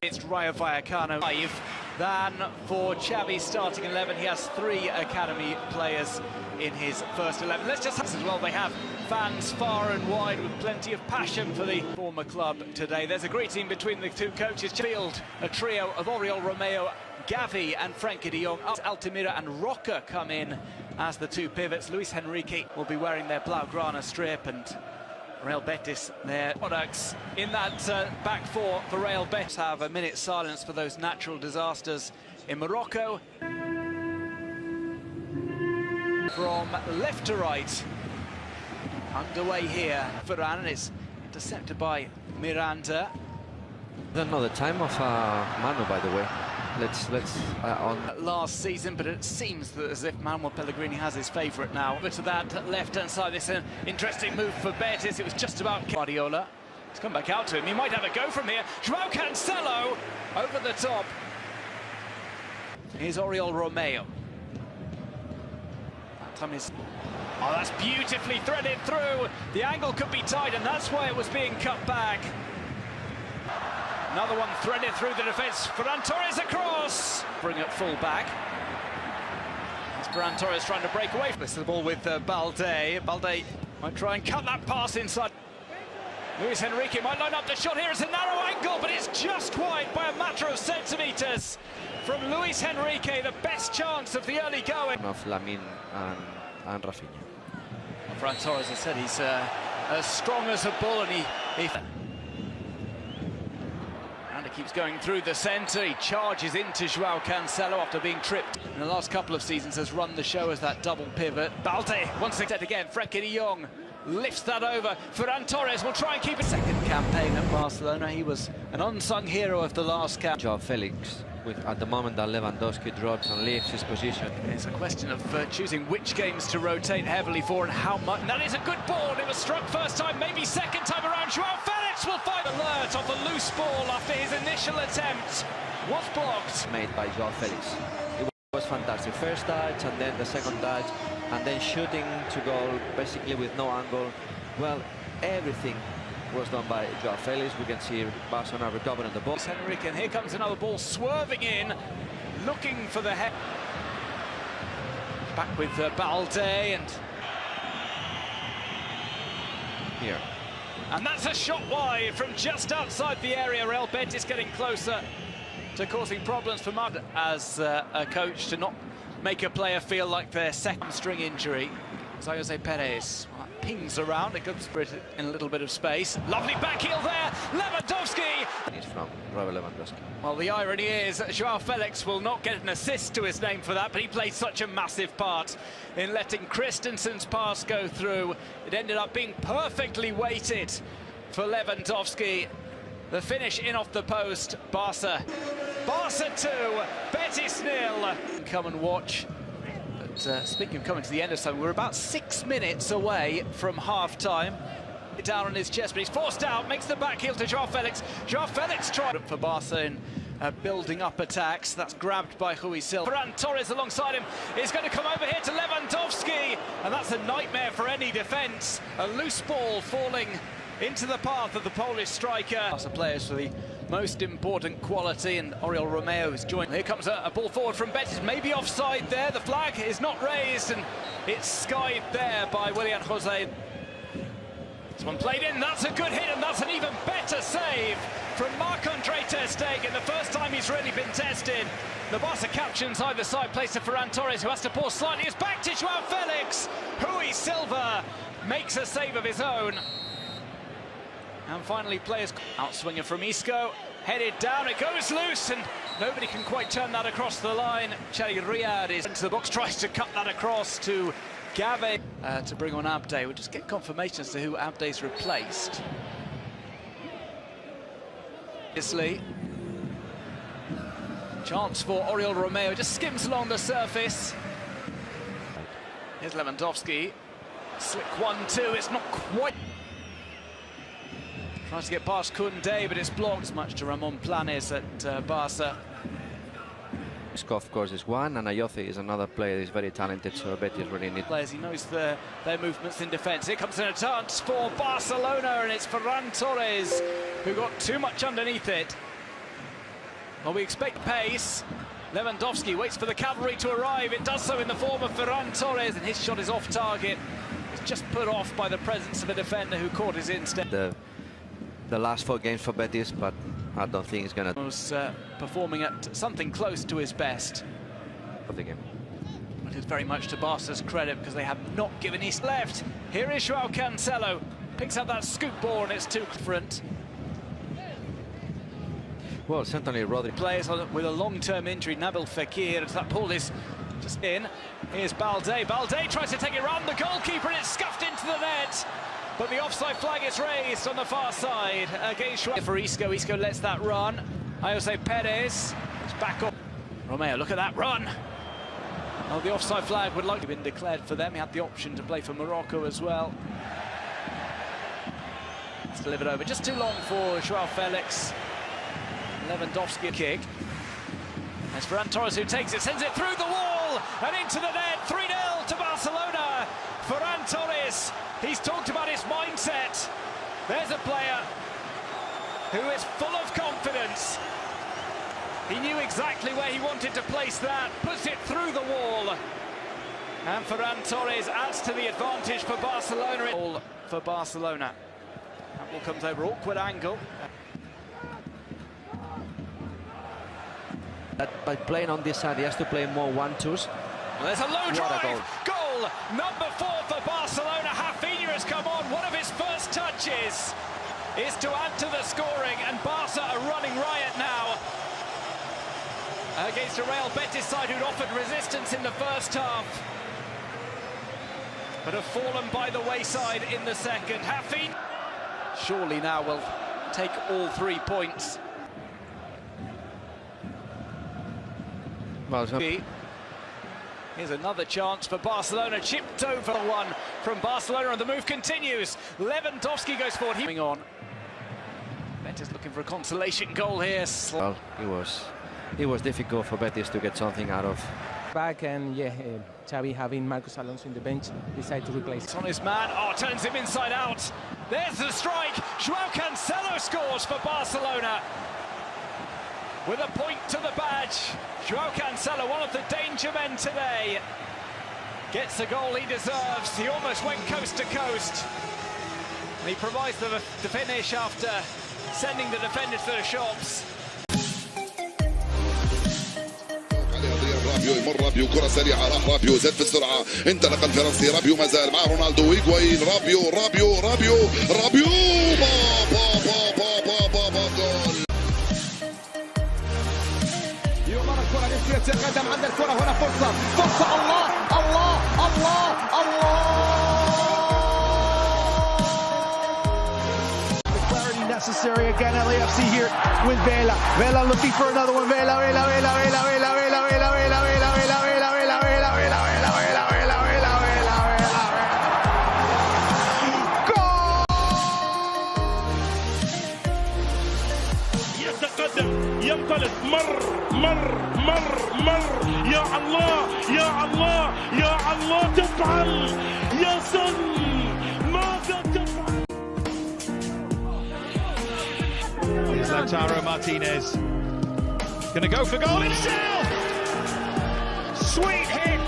It's Rayo Vallecano. Then for Xavi's starting 11, he has 3 academy players in his first 11. Let's just as well, they have fans far and wide with plenty of passion for the former club today. There's a greeting between the two coaches. Field, a trio of Oriol Romeo, Gavi and Frenkie de Jong. Altamira and Roca come in as the 2 pivots. Luis Enrique will be wearing their Blaugrana strip, and Real Betis, their products in that back 4 for Real Betis. Have a minute's silence for those natural disasters in Morocco. From left to right, underway here. Ferran, and it's intercepted by Miranda. I don't know the time of Manu, by the way. Let's on last season, but it seems that as if Manuel Pellegrini has his favourite now. Over to that left-hand side, this is an interesting move for Betis. It was just about Guardiola. He's come back out to him. He might have a go from here. João Cancelo over the top. Here's Oriol Romeo. That time is... Oh, that's beautifully threaded through. The angle could be tight, and that's why it was being cut back. Another one threaded through the defence. Ferran Torres across. Bring it full back. It's Ferran Torres trying to break away. This is the ball with Balde. Balde might try and cut that pass inside. Luis Enrique might line up the shot here. It's a narrow angle, but it's just wide by a matter of centimetres from Luis Enrique. The best chance of the early going. Of Lamine and Rafinha. Ferran Torres, as I said, he's as strong as a bull, and he keeps going through the centre. He charges into João Cancelo after being tripped in the last couple of seasons, has run the show as that double pivot. Balde once again, Frenkie de Jong lifts that over. Ferran Torres will try and keep it. Second campaign at Barcelona, he was an unsung hero of the last camp. João Felix, at the moment that Lewandowski drops and leaves his position. It's a question of choosing which games to rotate heavily for and how much. And that is a good ball. It was struck first time, maybe second time around. João Felix will find alert off a loose ball after his initial attempt was blocked. Made by João Felix. It was fantastic. First touch and then the second touch, and then shooting to goal basically with no angle. Well, everything was done by João Felix. We can see Barcelona recovering the ball. Enrique, and here comes another ball swerving in, looking for the head. Back with Balde, and here. And that's a shot wide from just outside the area. Real Betis getting closer to causing problems for Mud as a coach to not make a player feel like their second string injury. Jose Perez pings around, it goes in a little bit of space. Lovely back heel there, Lewandowski! He's from Robert Lewandowski. Well, the irony is João Felix will not get an assist to his name for that, but he played such a massive part in letting Christensen's pass go through. It ended up being perfectly weighted for Lewandowski. The finish in off the post, Barca 2, Betis 0. Come and watch. Speaking of coming to the end of something, we're about 6 minutes away from half-time. Down on his chest, but he's forced out, makes the back heel to João Felix. João Felix tried for Barca in building up attacks. That's grabbed by Rui Silva. Ferran Torres alongside him is going to come over here to Lewandowski, and that's a nightmare for any defence. A loose ball falling into the path of the Polish striker. Barca players for the most important quality, and Oriol Romeo is joined. Here comes a ball forward from Betis, maybe offside there. The flag is not raised, and it's skied there by Willian Jose. This one played in, that's a good hit, and that's an even better save from Marc-Andre ter Stegen, the first time he's really been tested. The Barca captions either side, plays to Ferran Torres, who has to pause slightly. It's back to João Felix. Rui Silva makes a save of his own. And finally, players outswinger from Isco, headed down, it goes loose, and nobody can quite turn that across the line. Cheli Riyad is into the box, tries to cut that across to Gavi to bring on Abde. We'll just get confirmation as to who Abde's replaced. Obviously, chance for Oriol Romeo, just skims along the surface. Here's Lewandowski, slick 1-2, it's not quite. Tries to get past Koundé, but it's blocked. As much to Ramon Planes at Barca. Isco, of course, is one, and Ayoze is another player that is very talented, so Betis really need players. He knows their movements in defence. Here comes an attack for Barcelona, and it's Ferran Torres who got too much underneath it. Well, we expect pace. Lewandowski waits for the cavalry to arrive. It does so in the form of Ferran Torres, and his shot is off target. It's just put off by the presence of a defender who caught his instinct. The last 4 games for Betis, but I don't think he's going to... Was performing at something close to his best. Of the game. It is very much to Barca's credit because they have not given his left. Here is Joao Cancelo. Picks up that scoop ball and it's too different. Well, certainly Rodri. Players with a long-term injury, Nabil Fekir. That ball is just in. Here's Balde. Balde tries to take it round the goalkeeper and it's scuffed into the net. But the offside flag is raised on the far side against for Isco. Isco lets that run. Jose Perez is back up. Romeo, look at that run. Well, the offside flag would like to have been declared for them. He had the option to play for Morocco as well. It's delivered over. Just too long for Joao Felix. Lewandowski kick. It's Ferran Torres who takes it, sends it through the wall and into the net. 3-0 to Barcelona. Ferran Torres, he's talked about his mindset. There's a player who is full of confidence. He knew exactly where he wanted to place that, puts it through the wall. And Ferran Torres adds to the advantage for Barcelona. All for Barcelona. That ball comes over, awkward angle. By playing on this side, he has to play more 1-2s. Well, there's a low drive. Goal number 4 for Barcelona. Rafinha has come on. One of his first touches is to add to the scoring, and Barca are running riot now against a Real Betis side who'd offered resistance in the first half, but have fallen by the wayside in the second. Rafinha surely now will take all 3 points. Well, here's another chance for Barcelona, chipped over one from Barcelona, and the move continues. Lewandowski goes forward. He's on. Betis looking for a consolation goal here. Well, it was difficult for Betis to get something out of. Back and yeah, Xavi having Marcos Alonso in the bench decided to replace. It's on his man. Oh, turns him inside out. There's the strike. Joao Cancelo scores for Barcelona. With a point to the badge, Joao Cancelo, one of the danger men today, gets the goal he deserves. He almost went coast to coast. And he provides the finish after sending the defenders to the shops. رابيو يمر رابيو كرة سريعة راح رابيو زاد في السرعة انطلق الفرنسي رابيو ما زال مع رونالدو هيغوين رابيو با جول يمر الكرة لسه يتقدم عند الكرة هنا فرصة الله clarity necessary again. LAFC here with Vela looking for another one. ينطلق مر يا الله تفعل يا سن ماذا تفعل. Here's Lautaro Martinez. Gonna go for goal himself. Sweet hit.